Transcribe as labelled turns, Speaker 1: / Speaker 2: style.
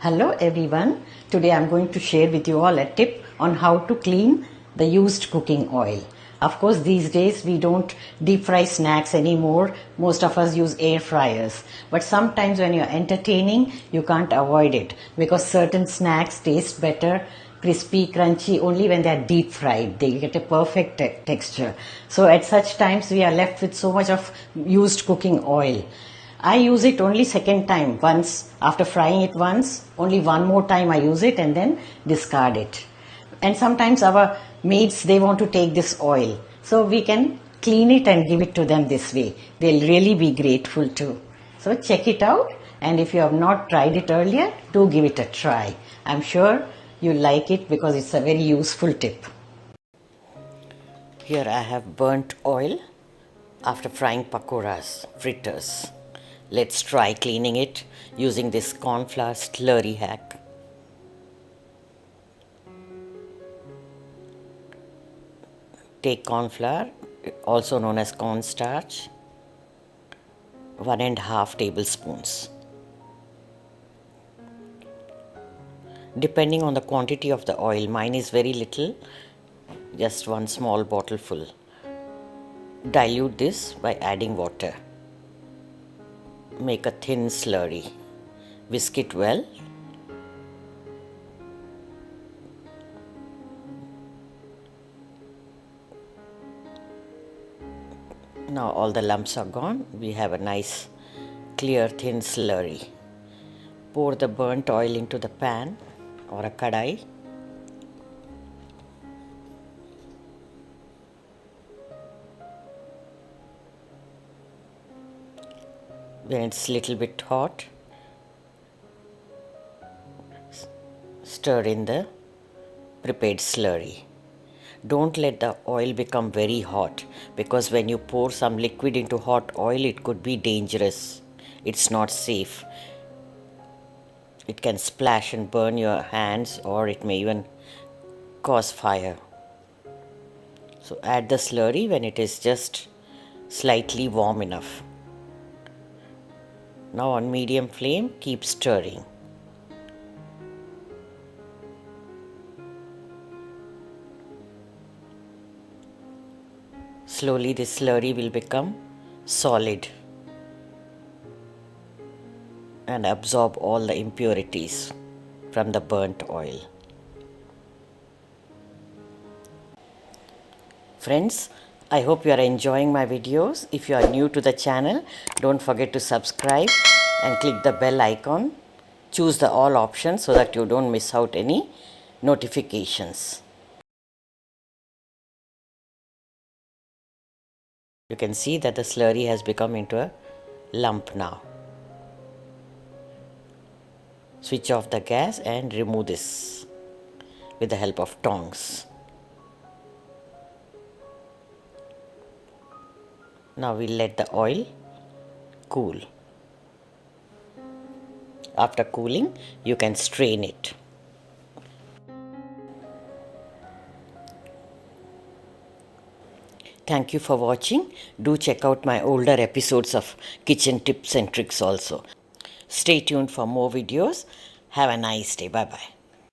Speaker 1: Hello everyone. Today I'm going to share with you all a tip on how to clean the used cooking oil. Of course, these days we don't deep fry snacks anymore. Most of us use air fryers. But sometimes when you're entertaining, you can't avoid it because certain snacks taste better, crispy, crunchy only when they're deep fried. They get a perfect texture. So at such times we are left with so much of used cooking oil. I use it only second time, once after frying it once, only one more time I use it and then discard it. And sometimes our maids, they want to take this oil. So we can clean it and give it to them this way. They'll really be grateful too. So check it out, and if you have not tried it earlier, do give it a try. I'm sure you'll like it because it's a very useful tip. Here I have burnt oil after frying pakoras, fritters. Let's try cleaning it using this corn flour slurry hack. Take corn flour, also known as corn starch, 1.5 tablespoons. Depending on the quantity of the oil, mine is very little, just one small bottle full. Dilute this by adding water. Make a thin slurry. Whisk it well. Now all the lumps are gone. We have a nice clear thin slurry. Pour the burnt oil into the pan or a kadai. When it's little bit hot, stir in the prepared slurry. Don't let the oil become very hot, because when you pour some liquid into hot oil, it could be dangerous. It's not safe. It can splash and burn your hands, or it may even cause fire. So add the slurry when it is just slightly warm enough. Now on medium flame, keep stirring. Slowly this slurry will become solid and absorb all the impurities from the burnt oil. Friends, I hope you are enjoying my videos. If you are new to the channel, don't forget to subscribe and click the bell icon. Choose the all option so that you don't miss out any notifications. You can see that the slurry has become into a lump now. Switch off the gas and remove this with the help of tongs. Now we'll let the oil cool. After cooling, you can strain it. Thank you for watching. Do check out my older episodes of kitchen tips and tricks also. Stay tuned for more videos. Have a nice day. Bye-bye.